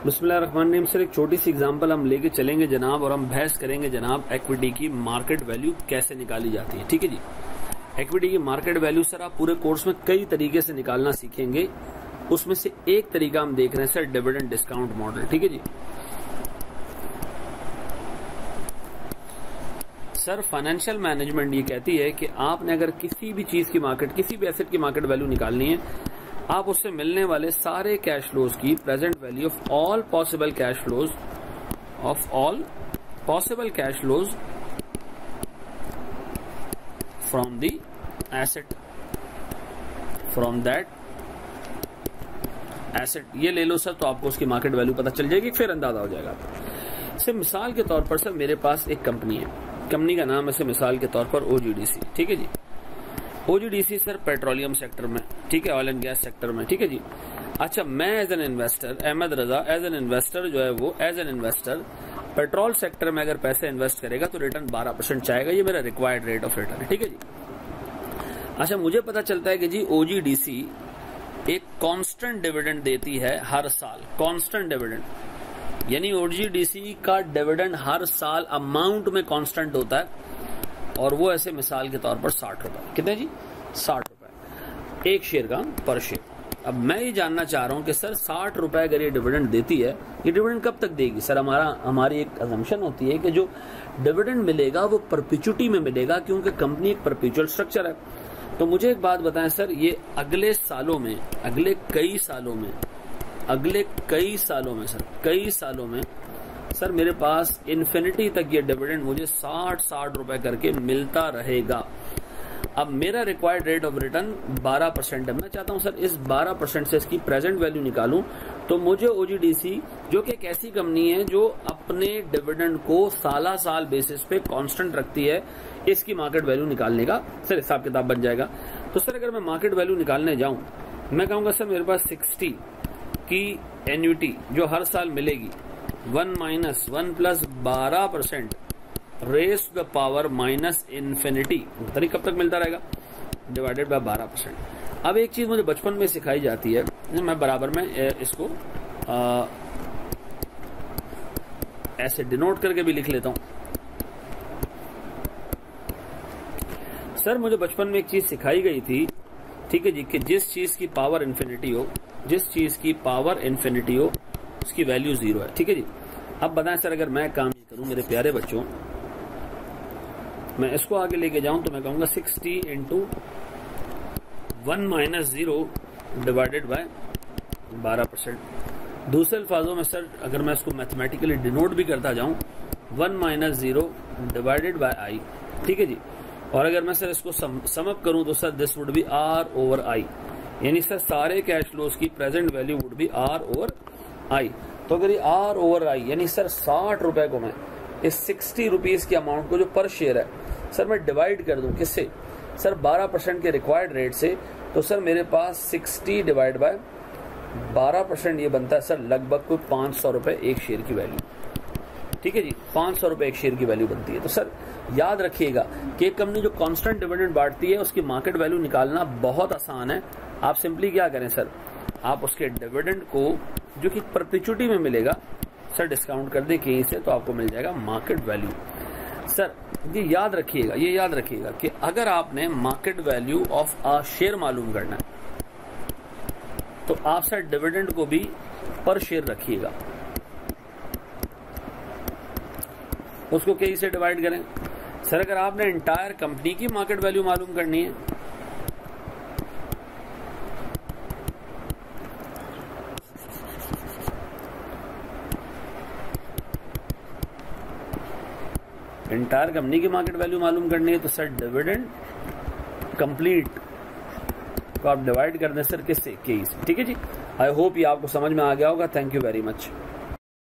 बिस्मिल्लाहिर्रहमानिर्रहीम। सर एक छोटी सी एग्जांपल हम लेके चलेंगे जनाब, और हम बहस करेंगे जनाब इक्विटी की मार्केट वैल्यू कैसे निकाली जाती है। ठीक है जी। इक्विटी की मार्केट वैल्यू सर आप पूरे कोर्स में कई तरीके से निकालना सीखेंगे, उसमें से एक तरीका हम देख रहे हैं सर डिविडेंड डिस्काउंट मॉडल। ठीक है जी। सर फाइनेंशियल मैनेजमेंट ये कहती है कि आपने अगर किसी भी चीज की मार्केट, किसी भी एसेट की मार्केट वैल्यू निकालनी है, आप उससे मिलने वाले सारे कैश फ्लोज की present value of all possible cash flows from the asset, from that asset ये ले लो सर, तो आपको उसकी मार्केट वैल्यू पता चल जाएगी, फिर अंदाजा हो जाएगा। से मिसाल के तौर पर सर मेरे पास एक कंपनी है, कंपनी का नाम है से मिसाल के तौर पर ओजीडीसी। ठीक है जी। ओजीडीसी सर पेट्रोलियम सेक्टर में, ठीक है, ऑयल एंड गैस सेक्टर में। ठीक है जी। अच्छा, मैं as an investor, Ahmed Raza as an investor जो है वो as an investor petrol sector में अगर पैसे इन्वेस्ट करेगा तो रिटर्न 12% चाहेगा। ये मेरा रिक्वायर्ड रेट ऑफ रिटर्न है। ठीक है जी। अच्छा, मुझे पता चलता है कि जी ओजीडीसी एक कांस्टेंट डिविडेंड देती है हर साल, कांस्टेंट डिविडेंड, यानी ओजीडीसी का डिविडेंड हर साल अमाउंट में कांस्टेंट होता है, और वो ऐसे मिसाल के तौर पर 60 रुपए। कितने जी? 60 रुपए एक शेयर का पर शेयर। अब मैं ये जानना चाह रहा हूं कि सर 60 रुपए अगर ये डिविडेंड देती है, ये डिविडेंड कब तक देगी? सर हमारी एक अजम्पशन होती है कि जो डिविडेंड मिलेगा वो परपेचुटी में मिलेगा, क्योंकि कंपनी एक परपेचुअल स्ट्रक्चर है। तो मुझे एक बात बताएं सर, ये अगले कई सालों में सर मेरे पास इन्फिनिटी तक ये डिविडेंड मुझे 60 रुपए करके मिलता रहेगा। अब मेरा रिक्वायर्ड रेट ऑफ रिटर्न 12% है। मैं चाहता हूं सर इस 12% से इसकी प्रेजेंट वैल्यू निकालूं, तो मुझे ओजीडीसी जो कि एक ऐसी कंपनी है जो अपने डिविडेंड को साल बेसिस पे कांस्टेंट रखती है, इसकी मार्केट वैल्यू निकालने का सर हिसाब किताब बन जाएगा। तो सर अगर मैं मार्केट वैल्यू निकालने जाऊं, मैं कहूंगा सर मेरे पास 60 की एन्युटी जो हर साल मिलेगी, 1 - 1 + 12% raise to the power minus infinity, तरी कब तक मिलता रहेगा, डिवाइडेड बाय 12%। अब एक चीज मुझे बचपन में सिखाई जाती है, मैं बराबर में इसको ऐसे डिनोट करके भी लिख लेता हूं। सर मुझे बचपन में एक चीज सिखाई गई थी, ठीक है जी, कि जिस चीज की पावर इन्फिनिटी हो उसकी वैल्यू 0 है। ठीक है जी। अब बताएं सर अगर मैं काम करूं मेरे प्यारे बच्चों, मैं इसको आगे लेके जाऊं तो मैं कहूंगा 60 × 1 - 0 डिवाइडेड बाय 12%। दूसरे अल्फाजों में सर अगर मैं इसको मैथमेटिकली डिनोट भी करता जाऊं, 1 - 0 डिवाइडेड बाय आई। ठीक है जी। और अगर मैं सर इसको समअप करूं तो sir this would be R/I, यानी सर सारे कैश फ्लोज की present value would be R/I। तो अगर ये R/I यानी सर 60 रुपए को मैं इस 60 रुपीज के अमाउंट को जो पर शेयर है सर मैं डिवाइड कर दूं किससे, सर 12% के रिक्वायर्ड रेट से, तो सर मेरे पास 60 डिवाइड बाय 12% ये बनता है सर लगभग कोई 500 रुपए एक शेयर की वैल्यू। ठीक है जी। 500 रुपए एक शेयर की वैल्यू बनती है। तो सर याद रखिएगा कि एक कंपनी जो कांस्टेंट डिविडेंड बांटती है उसकी मार्केट वैल्यू निकालना बहुत आसान है। आप सिंपली क्या करें सर, आप उसके डिविडेंड को जो कि परपेचुटी में मिलेगा सर डिस्काउंट कर दें कहीं से, तो आपको मिल जाएगा मार्केट वैल्यू। सर ये याद रखिएगा कि अगर आपने market value of a share मालूम करना है तो आप सर डिविडेंड को भी पर शेयर रखिएगा, उसको कहीं से डिवाइड करें। सर अगर आपने एंटायर कंपनी की मार्केट वैल्यू मालूम करनी है तो सर डिविडेंड कंप्लीट को आप डिवाइड कर दें सर किससे, के से। ठीक है जी। आई होप ये आपको समझ में आ गया होगा। Thank you very much.